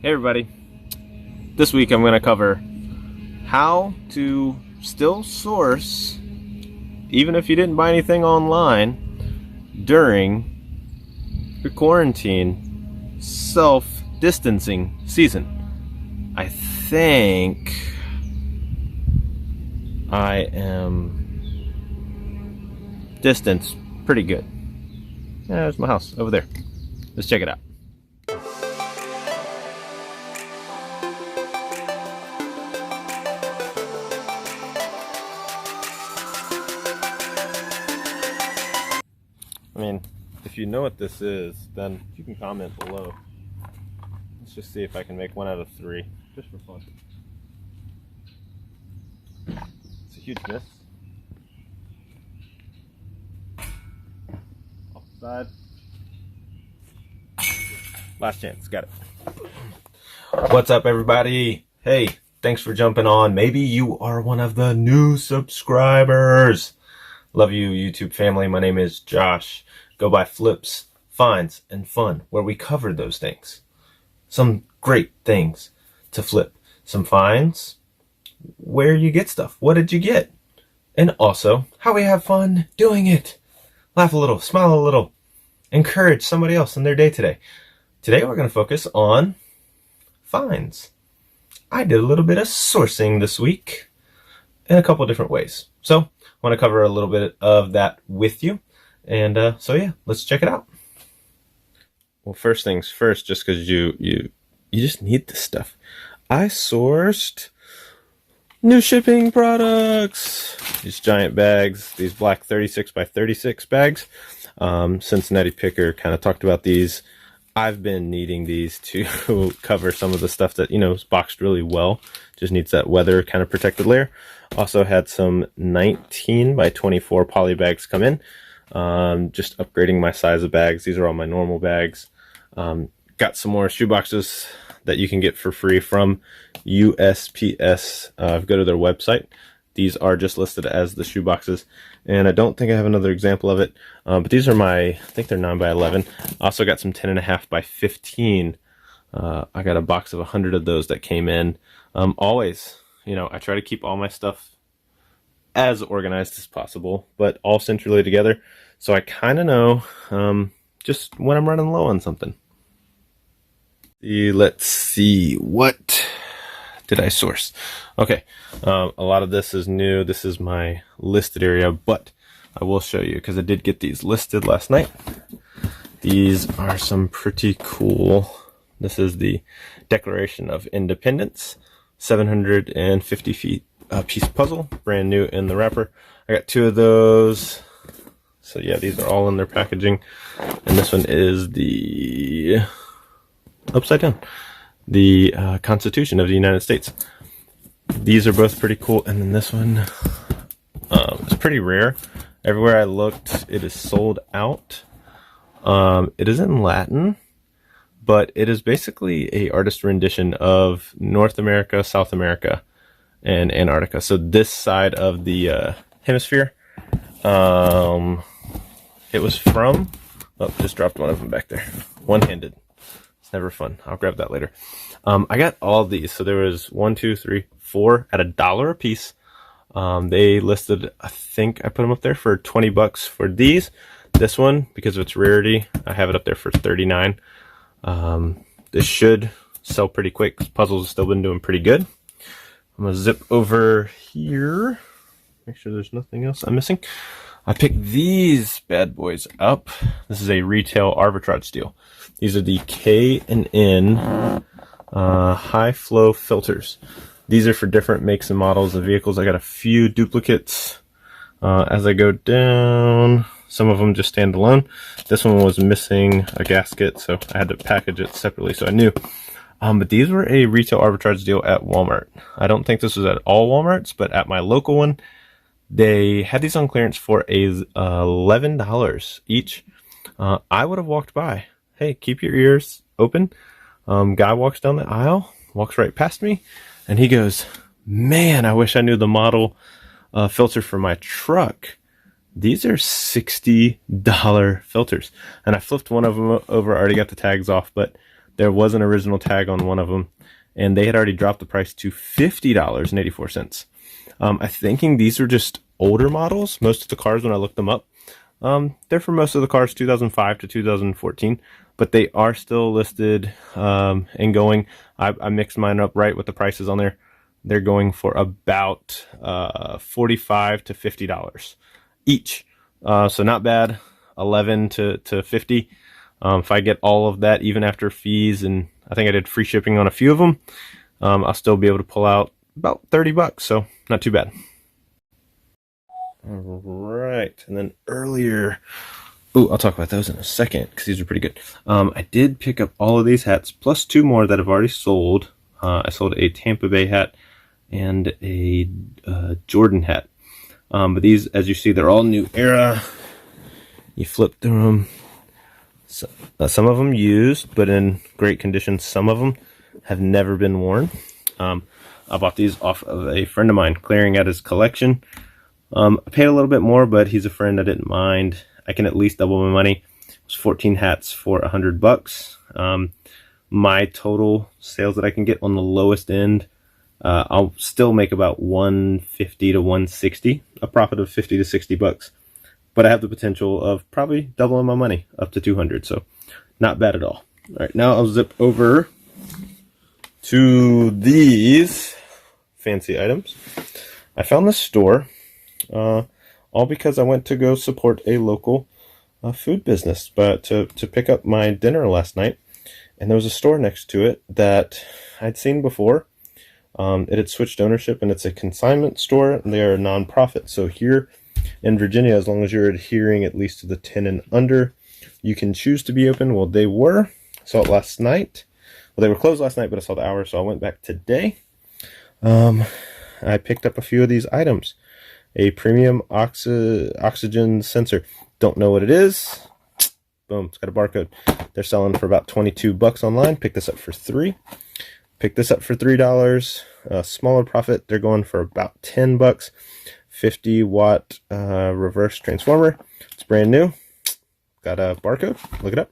Hey everybody, this week I'm going to cover how to still source, even if you didn't buy anything online, during the quarantine self-distancing season. I think I am distanced pretty good. Yeah, there's my house over there. Let's check it out. I mean, if you know what this is, then you can comment below. Let's just see if I can make 1 out of 3, just for fun. It's a huge miss. Off the side. Last chance, got it. What's up, everybody? Hey, thanks for jumping on. Maybe you are one of the new subscribers. Love you, YouTube family. My name is Josh. Go by Flips, Finds, and Fun, where we cover those things. Some great things to flip. Some finds, where you get stuff. What did you get? And also, how we have fun doing it. Laugh a little, smile a little, encourage somebody else in their day today. Today we're going to focus on finds. I did a little bit of sourcing this week in a couple different ways. So I want to cover a little bit of that with you. And so yeah, let's check it out. Well, first things first, just because you just need this stuff. I sourced new shipping products. These giant bags, these black 36 by 36 bags. Cincinnati Picker kind of talked about these. I've been needing these to cover some of the stuff that, is boxed really well. Just needs that weather kind of protected layer. Also had some 19 by 24 poly bags come in. Just upgrading my size of bags. These are all my normal bags. Got some more shoe boxes that you can get for free from USPS. Go to their website. These are just listed as the shoe boxes. And I don't think I have another example of it. But these are I think they're 9 by 11. Also got some 10.5 by 15. I got a box of 100 of those that came in. Always, I try to keep all my stuff as organized as possible, but all centrally together. So I kind of know just when I'm running low on something. Let's see, what did I source? Okay, a lot of this is new. This is my listed area, but I will show you because I did get these listed last night. These are some pretty cool. This is the Declaration of Independence, 750 feet piece puzzle, brand new in the wrapper. I got 2 of those. So yeah, these are all in their packaging. And this one is the upside down, the Constitution of the United States. These are both pretty cool. And then this one is pretty rare. Everywhere I looked, it is sold out. It is in Latin, but it is basically a artist rendition of North America, South America, and Antarctica. So this side of the hemisphere, it was from, just dropped one of them back there, one-handed. It's never fun. I'll grab that later. I got all these. So there was 1, 2, 3, 4 at $1 a piece. They listed, I think I put them up there for $20 for these. This one, because of its rarity, I have it up there for $39. This should sell pretty quick because puzzles have still been doing pretty good. I'm going to zip over here. Make sure there's nothing else I'm missing. I picked these bad boys up. This is a retail arbitrage deal. These are the K&N high flow filters. These are for different makes and models of vehicles. I got a few duplicates as I go down. Some of them just stand alone. This one was missing a gasket, so I had to package it separately so I knew. But these were a retail arbitrage deal at Walmart. I don't think this was at all Walmarts, but at my local one, they had these on clearance for $11 each. I would have walked by. Hey, keep your ears open. Guy walks down the aisle, walks right past me, and he goes, "Man, I wish I knew the model filter for my truck. These are $60 filters." And I flipped one of them over. I already got the tags off, but There was an original tag on one of them, and they had already dropped the price to $50.84. I'm thinking these are just older models. Most of the cars, when I looked them up, they're for most of the cars 2005 to 2014, but they are still listed and going. I mixed mine up right with the prices on there. They're going for about $45 to $50 each. So not bad. 11 to 50. If I get all of that, even after fees, and I think I did free shipping on a few of them, I'll still be able to pull out about $30. So not too bad. All right. And then earlier, I'll talk about those in a second because these are pretty good. I did pick up all of these hats plus 2 more that I've already sold. I sold a Tampa Bay hat and a Jordan hat. But these, as you see, they're all New Era. You flip through them. So, some of them used, but in great condition. Some of them have never been worn. I bought these off of a friend of mine, clearing out his collection. I paid a little bit more, but he's a friend. I didn't mind. I can at least double my money. It was 14 hats for $100. My total sales that I can get on the lowest end, I'll still make about $150 to $160, a profit of $50 to $60. But I have the potential of probably doubling my money up to $200, so not bad at all. All right, now I'll zip over to these fancy items. I found this store, all because I went to go support a local food business, but to pick up my dinner last night, and there was a store next to it that I'd seen before. It had switched ownership, and it's a consignment store, and they are a non-profit. So here in Virginia, as long as you're adhering at least to the 10 and under, you can choose to be open. Well, they were. I saw it last night. Well, they were closed last night, but I saw the hours, so I went back today. I picked up a few of these items. A premium oxygen sensor. Don't know what it is. Boom, it's got a barcode. They're selling for about $22 online. Picked this up for $3. Picked this up for $3. Smaller profit. They're going for about $10. 50-watt reverse transformer. It's brand new. Got a barcode. Look it up.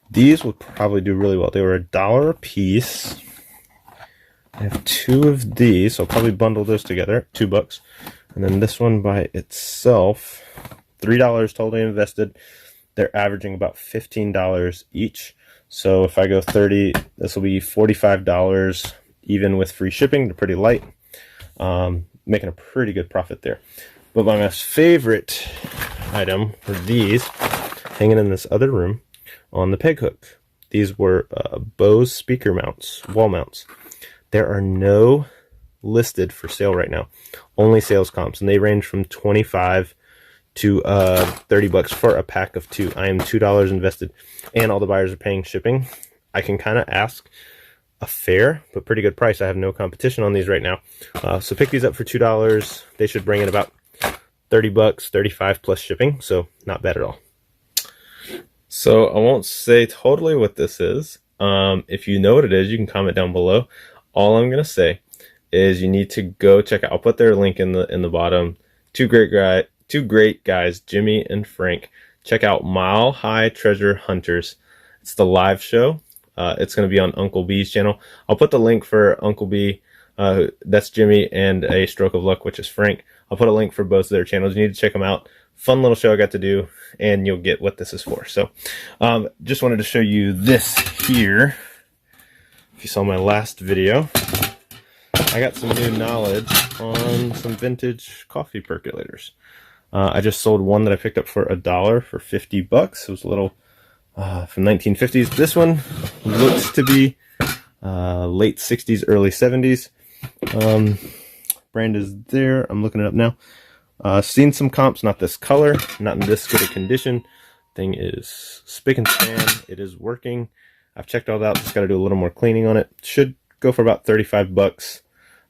These will probably do really well. They were $1 a piece. I have 2 of these, so I'll probably bundle those together. $2. And then this one by itself, $3 totally invested. They're averaging about $15 each. So if I go 30, this will be $45 even with free shipping. They're pretty light. Making a pretty good profit there. But my most favorite item were these hanging in this other room on the peg hook. These were Bose speaker mounts, wall mounts. There are no listed for sale right now, only sales comps, and they range from $25 to $30 for a pack of 2. I am $2 invested, and all the buyers are paying shipping. I can kind of ask a fair but pretty good price. I have no competition on these right now, so pick these up for $2. They should bring in about $30, $35 plus shipping, so not bad at all. So I won't say totally what this is. If you know what it is, you can comment down below. All I'm gonna say is you need to go check out. I'll put their link in the bottom. Two great guys, Jimmy and Frank. Check out Mile High Treasure Hunters. It's the live show. It's going to be on Uncle B's channel. I'll put the link for Uncle B, that's Jimmy, and A Stroke of Luck, which is Frank. I'll put a link for both of their channels. You need to check them out. Fun little show I got to do, and you'll get what this is for. So just wanted to show you this here. If you saw my last video, I got some new knowledge on some vintage coffee percolators. I just sold one that I picked up for $1 for $50. It was a little from 1950s. This one looks to be late 60s, early 70s. Brand is there. I'm looking it up now. Seen some comps, not this color, not in this good a condition. Thing is spick and span. It is working. I've checked all that out. Just got to do a little more cleaning on it. Should go for about $35.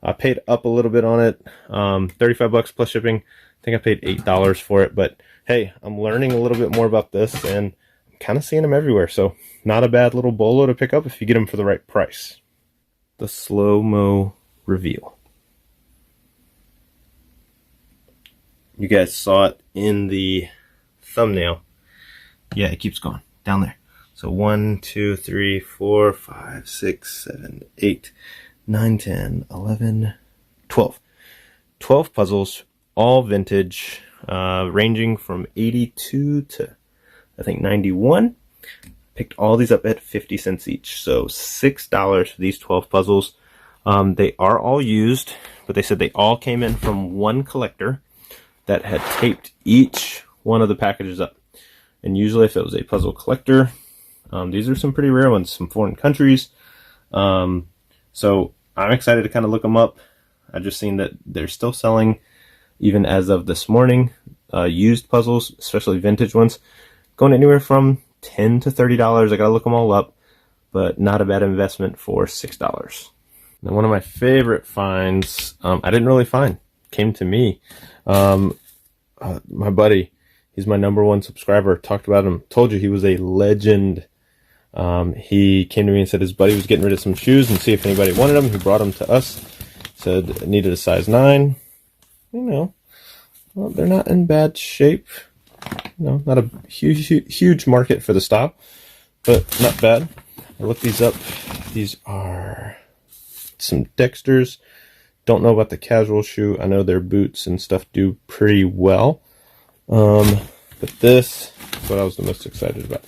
I paid up a little bit on it. $35 plus shipping. I think I paid $8 for it, but hey, I'm learning a little bit more about this, and I'm kind of seeing them everywhere, so not a bad little bolo to pick up if you get them for the right price. The slow-mo reveal. You guys saw it in the thumbnail. Yeah, it keeps going down there. So 1, 2, 3, 4, 5, 6, 7, 8, 9, 10, 11, 12. 12 puzzles, all vintage, ranging from 82 to I think 91. Picked all these up at 50 cents each, so $6 for these 12 puzzles. They are all used, but they said they all came in from one collector that had taped each one of the packages up. And usually if it was a puzzle collector, these are some pretty rare ones, some foreign countries. So I'm excited to kind of look them up. I've just seen that they're still selling, even as of this morning, used puzzles, especially vintage ones, going anywhere from $10 to $30. I gotta look them all up, but not a bad investment for $6. Now, one of my favorite finds, I didn't really find, came to me. My buddy, he's my #1 subscriber, talked about him, told you he was a legend. He came to me and said his buddy was getting rid of some shoes and see if anybody wanted them. He brought them to us. Said needed a size 9. You know, well, they're not in bad shape. You know, not a huge market for the style, but not bad. I looked these up. These are some Dexters. Don't know about the casual shoe. I know their boots and stuff do pretty well. But this is what I was the most excited about.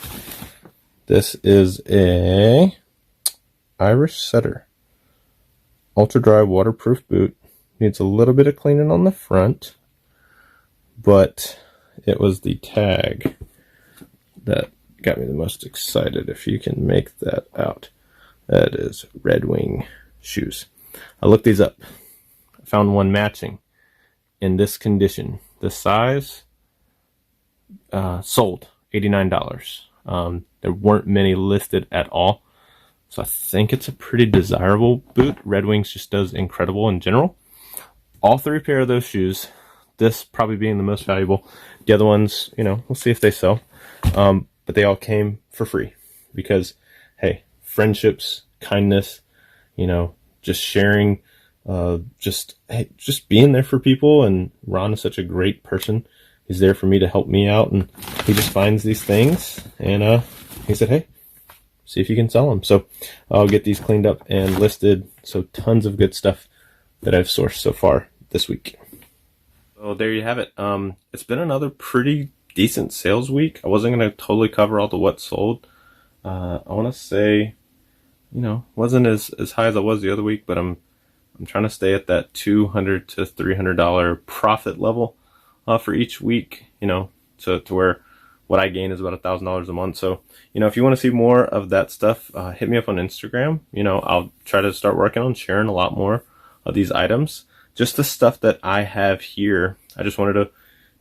This is a Irish Setter. Ultra dry waterproof boot. Needs a little bit of cleaning on the front, but it was the tag that got me the most excited, if you can make that out. That is Red Wing shoes. I looked these up. I found one matching in this condition. The size sold $89. There weren't many listed at all. So I think it's a pretty desirable boot. Red Wings just does incredible in general. All 3 pair of those shoes, this probably being the most valuable. The other ones, you know, we'll see if they sell. But they all came for free because, hey, friendships, kindness, you know, just sharing, just being there for people. And Ron is such a great person. He's there for me to help me out, and he just finds these things. And he said, hey, see if you can sell them. So I'll get these cleaned up and listed. So tons of good stuff that I've sourced so far this week. So there you have it. It's been another pretty decent sales week. I wasn't going to totally cover all the what sold. I want to say, you know, wasn't as high as I was the other week, but I'm trying to stay at that $200 to $300 profit level for each week, you know, to where what I gain is about $1,000 a month. So, you know, if you want to see more of that stuff, hit me up on Instagram. You know, I'll try to start working on sharing a lot more of these items. Just the stuff that I have here. I just wanted to,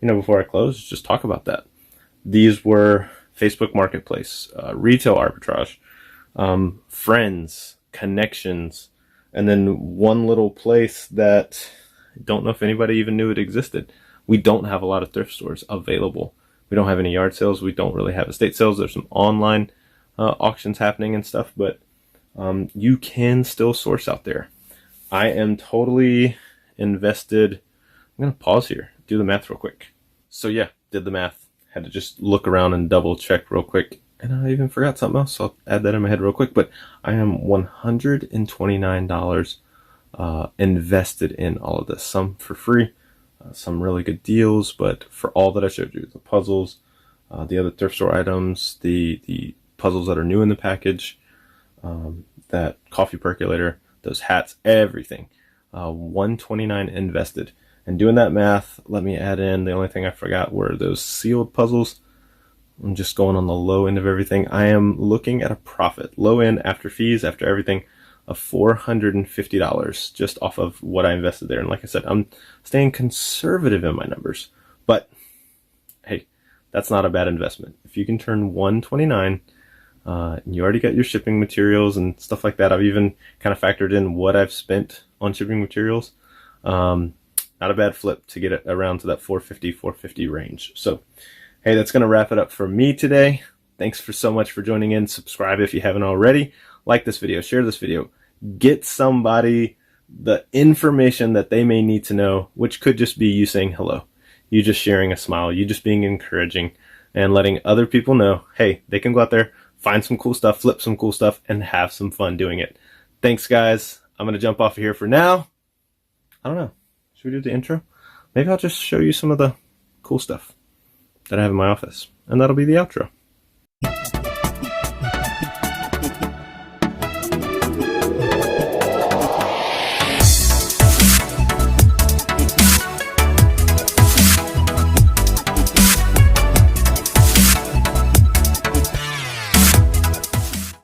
you know, before I close, just talk about that. These were Facebook Marketplace, retail arbitrage, friends, connections, and then one little place that I don't know if anybody even knew it existed. We don't have a lot of thrift stores available. We don't have any yard sales. We don't really have estate sales. There's some online auctions happening and stuff, but you can still source out there. I am totally invested. I'm going to pause here, do the math real quick. So yeah, did the math. Had to just look around and double check real quick. And I even forgot something else, so I'll add that in my head real quick. But I am $129 invested in all of this. Some for free. Some really good deals, but for all that I showed you, the puzzles, the other thrift store items, the puzzles that are new in the package, that coffee percolator, those hats, everything, $129 invested. And doing that math, let me add in, the only thing I forgot were those sealed puzzles. I'm just going on the low end of everything. I am looking at a profit, low end after fees, after everything, of $450 just off of what I invested there. And like I said, I'm staying conservative in my numbers, but hey, that's not a bad investment. If you can turn $129, and you already got your shipping materials and stuff like that. I've even kind of factored in what I've spent on shipping materials. Not a bad flip to get it around to that $450 range. So hey, that's going to wrap it up for me today. Thanks for so much for joining in. Subscribe if you haven't already. Like this video, share this video, get somebody the information that they may need to know, which could just be you saying hello, you just sharing a smile, you just being encouraging and letting other people know, hey, they can go out there, find some cool stuff, flip some cool stuff, and have some fun doing it. Thanks, guys. I'm going to jump off of here for now. I don't know. Should we do the intro? Maybe I'll just show you some of the cool stuff that I have in my office. And that'll be the outro.